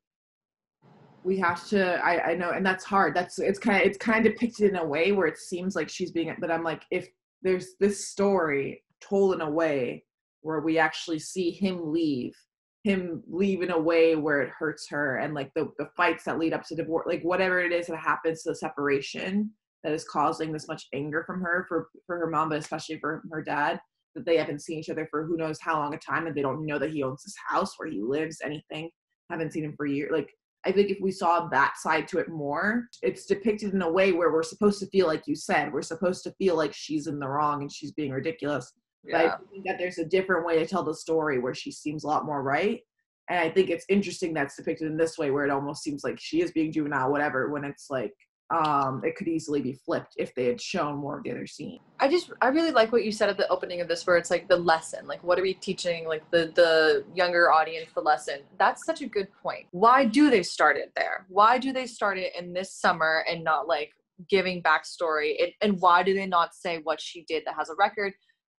Speaker 2: We have to, I know, and that's hard. It's kind of depicted in a way where it seems like she's being, but I'm like, if there's this story told in a way where we actually see him leave in a way where it hurts her, and like the fights that lead up to divorce, like whatever it is that happens to the separation that is causing this much anger from her for her mom, but especially for her dad, that they haven't seen each other for who knows how long a time, and they don't know that he owns this house, where he lives, anything, haven't seen him for years. Like, I think if we saw that side to it more, it's depicted in a way where we're supposed to feel, like you said, we're supposed to feel like she's in the wrong and she's being ridiculous. Yeah. But I think that there's a different way to tell the story where she seems a lot more right. And I think it's interesting that's depicted in this way, where it almost seems like she is being juvenile, whatever, when it's like, it could easily be flipped if they had shown more of the other scene.
Speaker 1: I really like what you said at the opening of this, where it's like the lesson, like what are we teaching like the younger audience the lesson? That's such a good point. Why do they start it there? Why do they start it in this summer and not like giving backstory? And why do they not say what she did that has a record?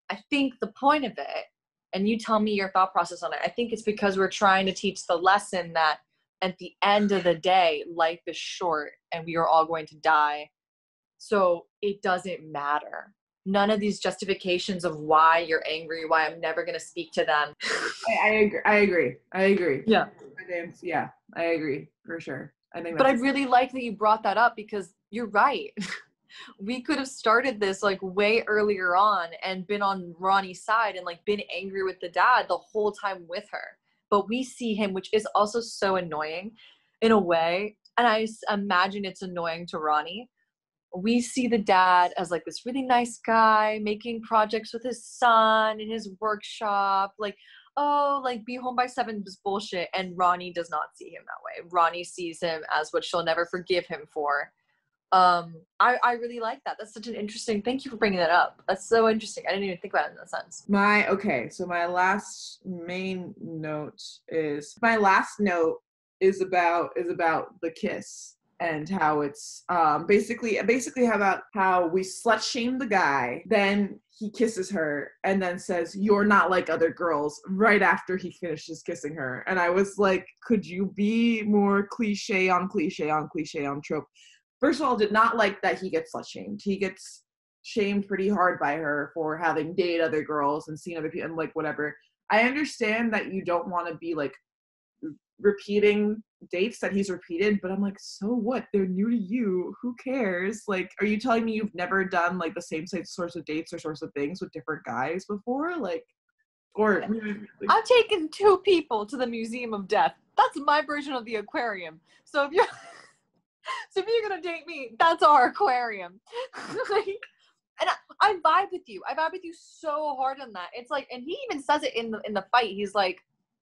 Speaker 1: I think the point of it, and you tell me your thought process on it, I think it's because we're trying to teach the lesson that at the end of the day, life is short and we are all going to die. So it doesn't matter. None of these justifications of why you're angry, why I'm never going to speak to them.
Speaker 2: I agree.
Speaker 1: Yeah.
Speaker 2: Yeah, I agree for sure. I think.
Speaker 1: But I really like that you brought that up, because you're right. We could have started this like way earlier on and been on Ronnie's side and like been angry with the dad the whole time with her. But we see him, which is also so annoying in a way. And I imagine it's annoying to Ronnie. We see the dad as like this really nice guy making projects with his son in his workshop. Like, oh, like be home by 7 is bullshit. And Ronnie does not see him that way. Ronnie sees him as what she'll never forgive him for. I really like that. That's such an interesting, thank you for bringing that up. That's so interesting. I didn't even think about it in that sense.
Speaker 2: So my last note is about the kiss, and how it's basically about how we slut shame the guy, then he kisses her and then says, "You're not like other girls," right after he finishes kissing her. And I was like, could you be more cliche on trope? First of all, did not like that he gets slut shamed. He gets shamed pretty hard by her for having dated other girls and seen other people and like whatever. I understand that you don't want to be like repeating dates that he's repeated, but I'm like, so what? They're new to you. Who cares? Like, are you telling me you've never done like the same sorts of dates or sorts of things with different guys before? Like, or like,
Speaker 1: I've taken 2 people to the Museum of Death. That's my version of the aquarium. So if you're gonna date me, that's our aquarium. Like, and I vibe with you. I vibe with you so hard on that. It's like, and he even says it in the fight. He's like,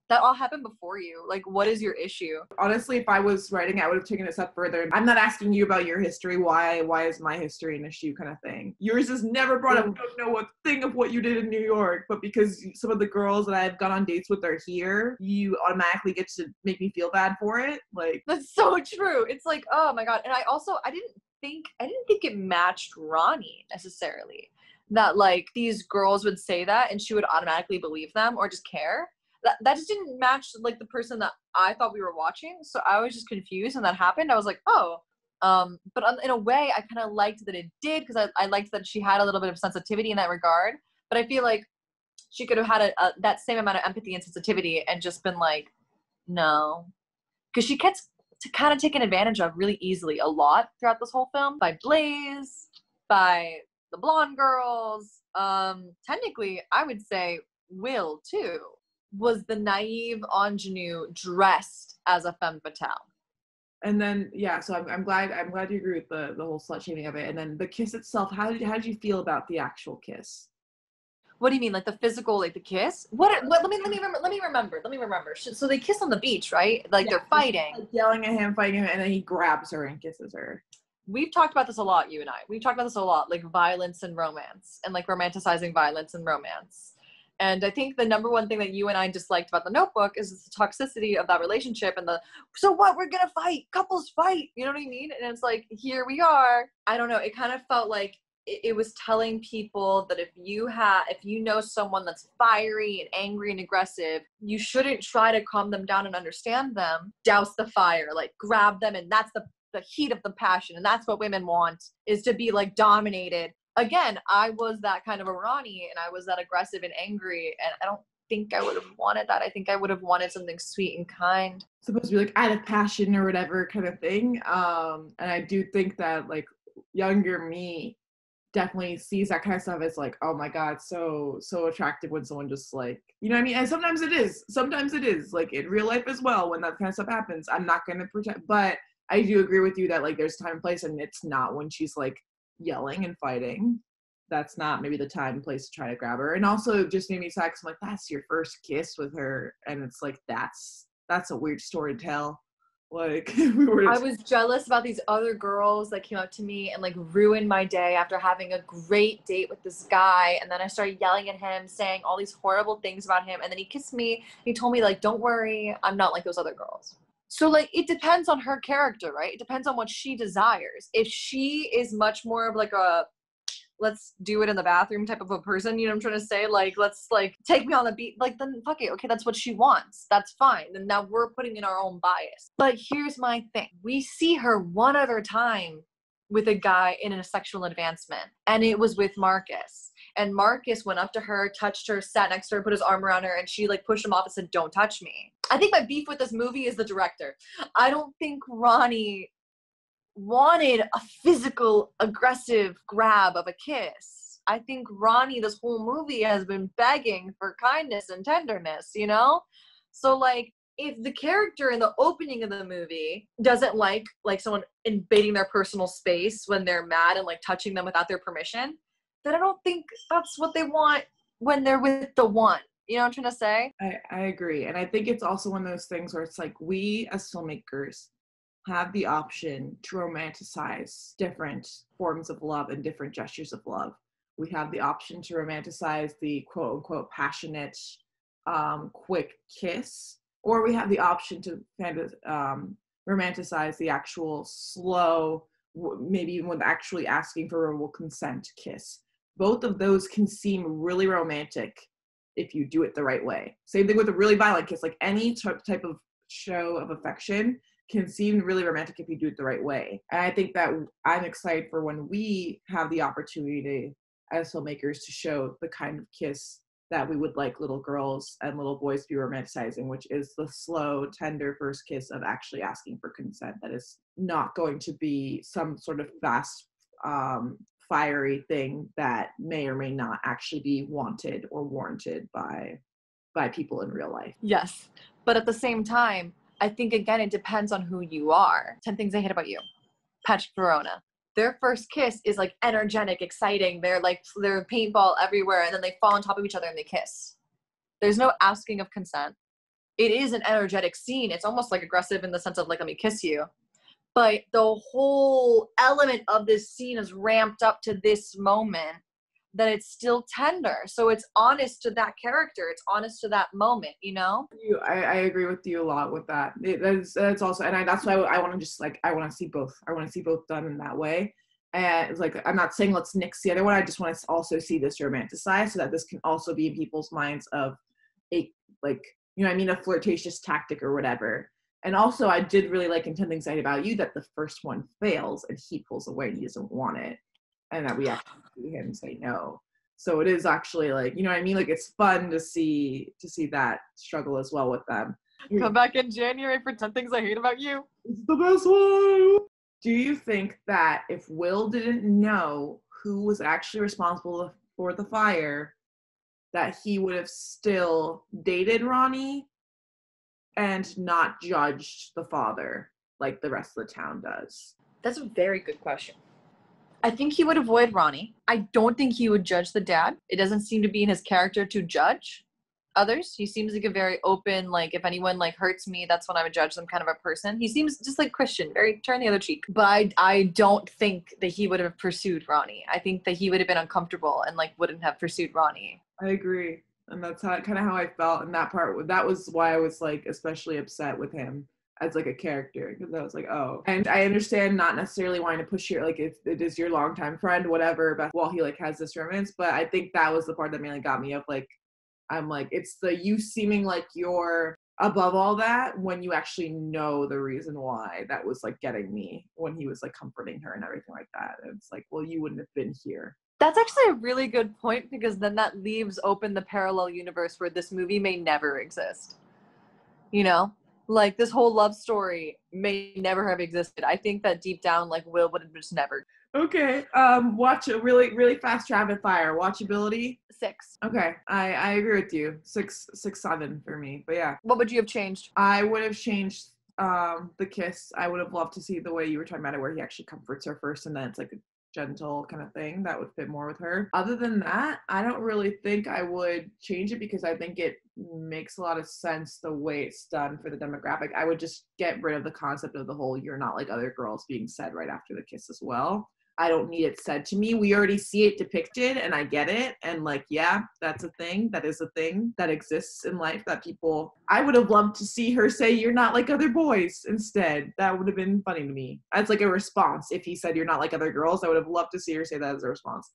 Speaker 1: That all happened before you. Like, what is your issue?
Speaker 2: Honestly, if I was writing, I would have taken it a step further. I'm not asking you about your history. Why is my history an issue kind of thing? Yours is never brought up. Don't know what thing of what you did in New York, but because some of the girls that I've gone on dates with are here, you automatically get to make me feel bad for it. Like,
Speaker 1: that's so true. It's like, oh my God. And I didn't think it matched Ronnie necessarily. That like these girls would say that and she would automatically believe them or just care. That just didn't match like the person that I thought we were watching. So I was just confused when that happened. I was like, oh, but in a way I kind of liked that it did, because I liked that she had a little bit of sensitivity in that regard. But I feel like she could have had that same amount of empathy and sensitivity and just been like, no, because she gets to kind of taken advantage of really easily a lot throughout this whole film by Blaze, by the blonde girls. Technically, I would say Will too was the naive ingenue dressed as a femme fatale.
Speaker 2: And then so I'm glad you agree with the whole slut shaming of it. And then the kiss itself, how did you feel about the actual kiss?
Speaker 1: What do you mean, like the physical, like the kiss? What let me remember. So they kiss on the beach, right? Like they're fighting,
Speaker 2: like yelling at him, fighting him, and then he grabs her and kisses her.
Speaker 1: We've talked about this a lot, you and I. We've talked about this a lot, like violence and romance, and like romanticizing violence and romance. And I think the number one thing that you and I disliked about The Notebook is the toxicity of that relationship and so what, we're gonna fight, couples fight, you know what I mean? And it's like, here we are. I don't know, it kind of felt like it was telling people that if you know someone that's fiery and angry and aggressive, you shouldn't try to calm them down and understand them. Douse the fire, like grab them, and that's the heat of the passion, and that's what women want, is to be like dominated. Again, I was that kind of a Ronnie, and I was that aggressive and angry, and I don't think I would have wanted that. I think I would have wanted something sweet and kind.
Speaker 2: Supposed to be like out of passion or whatever kind of thing. And I do think that like younger me definitely sees that kind of stuff as like, oh my God, so attractive when someone just like, you know what I mean? And sometimes it is like in real life as well, when that kind of stuff happens. I'm not going to pretend, but I do agree with you that like there's time and place, and it's not when she's like yelling and fighting. That's not maybe the time and place to try to grab her. And also just made me sad because I'm like, that's your first kiss with her, and it's like that's a weird story to tell. Like
Speaker 1: I was jealous about these other girls that came up to me and like ruined my day after having a great date with this guy, and then I started yelling at him, saying all these horrible things about him, and then he kissed me. He told me like, don't worry, I'm not like those other girls. So like it depends on her character, right? It depends on what she desires. If she is much more of like a let's do it in the bathroom type of a person, you know what I'm trying to say? Like, let's like take me on the beat, like then fuck it. Okay, that's what she wants. That's fine. And now we're putting in our own bias. But here's my thing. We see her one other time with a guy in a sexual advancement, and it was with Marcus. And Marcus went up to her, touched her, sat next to her, put his arm around her, and she like pushed him off and said, don't touch me. I think my beef with this movie is the director. I don't think Ronnie wanted a physical, aggressive grab of a kiss. I think Ronnie, this whole movie, has been begging for kindness and tenderness, you know? So like, if the character in the opening of the movie doesn't like someone invading their personal space when they're mad and like touching them without their permission, then I don't think that's what they want when they're with the one. You know what I'm trying to say?
Speaker 2: I agree. And I think it's also one of those things where it's like, we as filmmakers have the option to romanticize different forms of love and different gestures of love. We have the option to romanticize the quote unquote passionate, quick kiss, or we have the option to romanticize the actual slow, maybe even with actually asking for verbal consent kiss. Both of those can seem really romantic if you do it the right way. Same thing with a really violent kiss. Like any type of show of affection can seem really romantic if you do it the right way. And I think that I'm excited for when we have the opportunity as filmmakers to show the kind of kiss that we would like little girls and little boys to be romanticizing, which is the slow, tender first kiss of actually asking for consent. That is not going to be some sort of fast, fiery thing that may or may not actually be wanted or warranted by people in real life.
Speaker 1: Yes, but at the same time, I think, again, it depends on who you are. 10 Things I Hate About You. Patrick Verona. Their first kiss is like energetic, exciting. They're paintball everywhere, and then they fall on top of each other and they kiss. There's no asking of consent. it is an energetic scene. It's almost like aggressive in the sense of like, let me kiss you. But the whole element of this scene is ramped up to this moment that it's still tender. So it's honest to that character. It's honest to that moment, you know?
Speaker 2: I agree with you a lot with that. That's also, and that's why I want to just like, I want to see both. I want to see both done in that way. And it's like, I'm not saying let's nix the other one. I just want to also see this romanticized so that this can also be in people's minds of a, like, you know what I mean, a flirtatious tactic or whatever. And also, I did really like in 10 Things I Hate About You that the first one fails and he pulls away and he doesn't want it. And that we actually see him say no. So it is actually like, you know what I mean? Like, it's fun to see that struggle as well with them.
Speaker 1: Come back in January for 10 Things I Hate About You.
Speaker 2: It's the best one! Do you think that if Will didn't know who was actually responsible for the fire, that he would have still dated Ronnie and not judged the father like the rest of the town does?
Speaker 1: That's a very good question. I think he would avoid Ronnie. I don't think he would judge the dad. It doesn't seem to be in his character to judge others. He seems like a very open, like, if anyone like hurts me, that's when I would judge them kind of a person. He seems just like Christian, very turn the other cheek. But I don't think that he would have pursued Ronnie. I think that he would have been uncomfortable and like wouldn't have pursued Ronnie.
Speaker 2: I agree. And that's kind of how I felt in that part. That was why I was like especially upset with him as like a character, because I was like, oh. And I understand not necessarily wanting to push your, like, if it is your longtime friend, whatever, but while he like has this romance, but I think that was the part that mainly got me of like, I'm like, it's the you seeming like you're above all that when you actually know the reason why. That was like getting me when he was like comforting her and everything like that. And it's like, well, you wouldn't have been here.
Speaker 1: That's actually a really good point, because then that leaves open the parallel universe where this movie may never exist. You know? Like, this whole love story may never have existed. I think that deep down, like, Will would have just never.
Speaker 2: Okay. Watch a really, really fast rapid fire. Watchability?
Speaker 1: 6.
Speaker 2: Okay. I agree with you. 6, 7 for me. But yeah.
Speaker 1: What would you have changed?
Speaker 2: I would have changed the kiss. I would have loved to see the way you were talking about it, where he actually comforts her first and then it's like a gentle kind of thing that would fit more with her. Other than that, I don't really think I would change it, because I think it makes a lot of sense the way it's done for the demographic. I would just get rid of the concept of the whole "you're not like other girls" being said right after the kiss as well. I don't need it said to me. We already see it depicted and I get it. And like, yeah, that's a thing. That is a thing that exists in life that people, I would have loved to see her say, "You're not like other boys" instead. That would have been funny to me. As like a response. If he said, "You're not like other girls," I would have loved to see her say that as a response.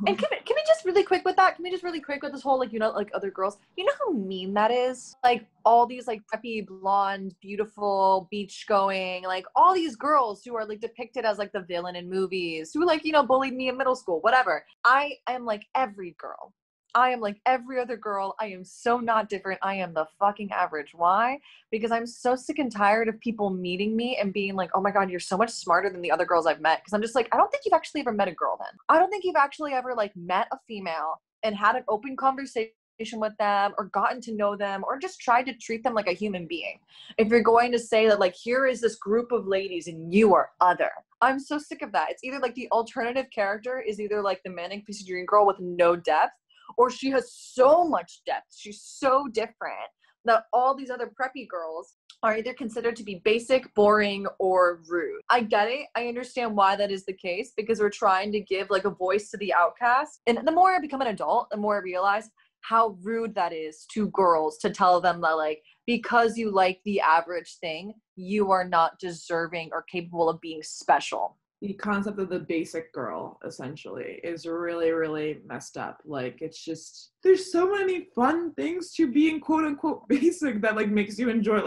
Speaker 1: And can we just really quick with that? Can we just really quick with this whole, like, you know, like other girls? You know how mean that is? Like, all these, like, preppy, blonde, beautiful, beach-going, like, all these girls who are, like, depicted as, like, the villain in movies, who, like, you know, bullied me in middle school, whatever. I am like every girl. I am like every other girl. I am so not different. I am the fucking average. Why? Because I'm so sick and tired of people meeting me and being like, "Oh my God, you're so much smarter than the other girls I've met." Because I'm just like, I don't think you've actually ever met a girl then. I don't think you've actually ever like met a female and had an open conversation with them or gotten to know them or just tried to treat them like a human being. If you're going to say that, like, here is this group of ladies and you are other. I'm so sick of that. It's either like the alternative character is either like the manic pixie dream girl with no depth, or she has so much depth. She's so different that all these other preppy girls are either considered to be basic, boring, or rude. I get it. I understand why that is the case, because we're trying to give like a voice to the outcast. And the more I become an adult, the more I realize how rude that is to girls to tell them that, like, because you like the average thing, you are not deserving or capable of being special.
Speaker 2: The concept of the basic girl essentially is really, really messed up. Like, it's just, there's so many fun things to being quote unquote basic that like makes you enjoy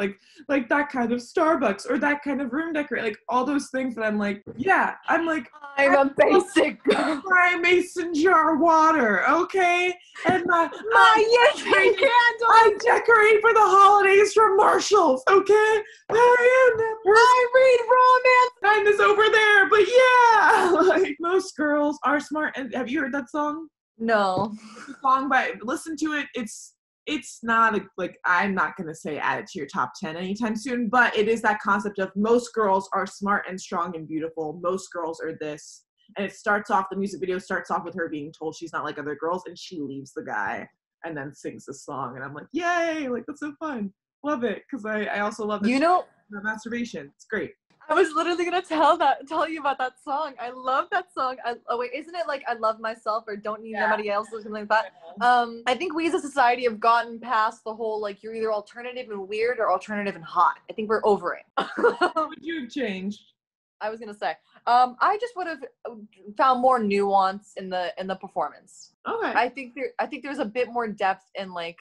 Speaker 2: like that kind of Starbucks or that kind of room decorate, like all those things that I'm like, yeah, I'm
Speaker 1: I'm a basic girl.
Speaker 2: My mason jar water, okay? And my
Speaker 1: Yankee candle.
Speaker 2: I decorate for the holidays from Marshalls, okay? I am that person.
Speaker 1: I read romance.
Speaker 2: Mine is over there, but yeah, like most girls are smart. And have you heard that song?
Speaker 1: No.
Speaker 2: The song, but listen to it. It's not like, I'm not gonna say add it to your top 10 anytime soon, but it is that concept of most girls are smart and strong and beautiful. Most girls are this. And it starts off, the music video starts off with her being told she's not like other girls, and she leaves the guy and then sings the song. And I'm like, yay, like that's so fun. Love it, because I also love
Speaker 1: You know,
Speaker 2: the masturbation. It's great.
Speaker 1: I was literally gonna tell you about that song. I love that song. Oh wait, isn't it like I Love Myself or Don't Need Nobody Else or something like that? I think we as a society have gotten past the whole like you're either alternative and weird or alternative and hot. I think we're over it.
Speaker 2: What would you have changed?
Speaker 1: I was gonna say, I just would have found more nuance in the performance.
Speaker 2: Okay.
Speaker 1: I think there's a bit more depth in like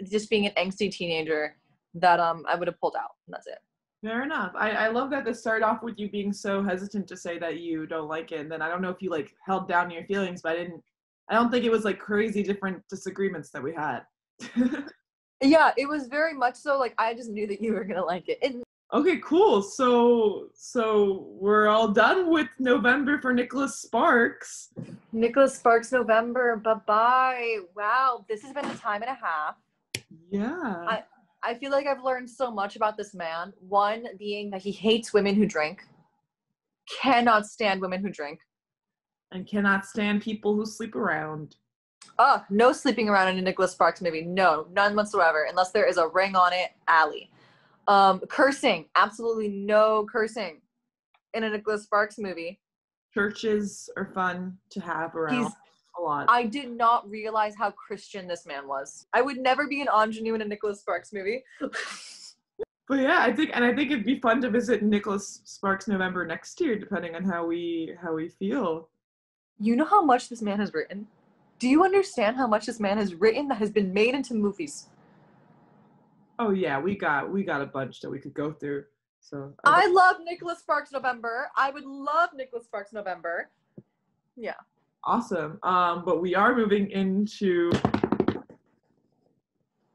Speaker 1: just being an angsty teenager that I would have pulled out, and that's it.
Speaker 2: Fair enough. I love that this started off with you being so hesitant to say that you don't like it, and then I don't know if you like held down your feelings, but I don't think it was like crazy different disagreements that we had.
Speaker 1: Yeah, it was very much so like I just knew that you were gonna like it.
Speaker 2: Okay, cool. So we're all done with November for Nicholas Sparks.
Speaker 1: Nicholas Sparks November, bye-bye. Wow, this has been a time and a half.
Speaker 2: Yeah.
Speaker 1: I feel like I've learned so much about this man. One being that he hates women who drink, cannot stand women who drink,
Speaker 2: and cannot stand people who sleep around.
Speaker 1: No sleeping around in a Nicholas Sparks movie. No, none whatsoever, unless there is a ring on it. Alley. Cursing, absolutely no cursing in a Nicholas Sparks movie.
Speaker 2: Churches are fun to have around. A lot.
Speaker 1: I did not realize how Christian this man was. I would never be an ingenue in a Nicholas Sparks movie.
Speaker 2: But yeah, I think it'd be fun to visit Nicholas Sparks November next year, depending on how we feel.
Speaker 1: You know how much this man has written? Do you understand how much this man has written that has been made into movies?
Speaker 2: Oh yeah, we got a bunch that we could go through. So
Speaker 1: I love Nicholas Sparks November. I would love Nicholas Sparks November. Yeah.
Speaker 2: Awesome. But we are moving into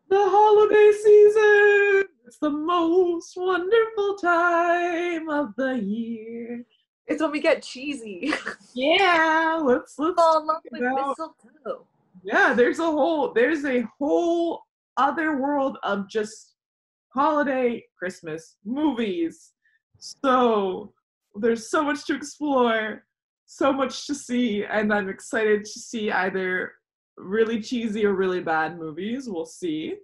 Speaker 2: the holiday season. It's the most wonderful time of the year.
Speaker 1: It's when we get cheesy.
Speaker 2: Yeah, let's
Speaker 1: fall in love with mistletoe.
Speaker 2: Yeah, there's a whole other world of just holiday Christmas movies. So there's so much to explore. So much to see, and I'm excited to see either really cheesy or really bad movies. We'll see.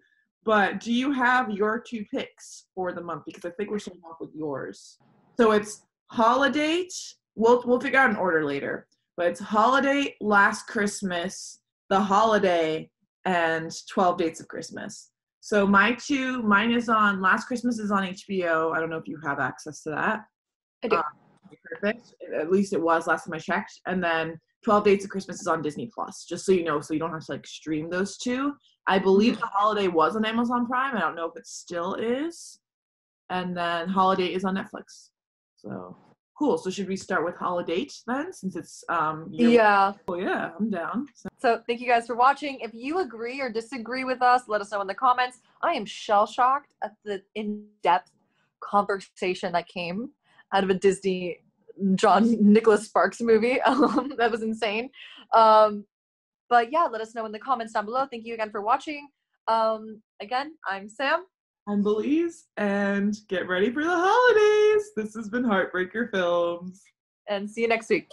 Speaker 2: But do you have your two picks for the month? Because I think we're starting off with yours. So it's Holiday. We'll figure out an order later. But it's Holiday, Last Christmas, The Holiday, and 12 Dates of Christmas. So mine is on Last Christmas is on HBO. I don't know if you have access to that.
Speaker 1: I do.
Speaker 2: Perfect. At least it was last time I checked. And then 12 Dates of Christmas is on Disney Plus, just so you know, so you don't have to like stream those two. I believe The Holiday was on Amazon Prime. I don't know if it still is. And then Holiday is on Netflix. So cool. So should we start with Holiday then, since it's
Speaker 1: yeah.
Speaker 2: Oh yeah, I'm down.
Speaker 1: So thank you guys for watching. If you agree or disagree with us, let us know in the comments. I am shell-shocked at the in-depth conversation that came out of a Disney Nicholas Sparks movie. That was insane. But yeah, let us know in the comments down below. Thank you again for watching. Again, I'm Sam.
Speaker 2: I'm Belize, and get ready for the holidays. This has been Heartbreaker Films.
Speaker 1: And see you next week.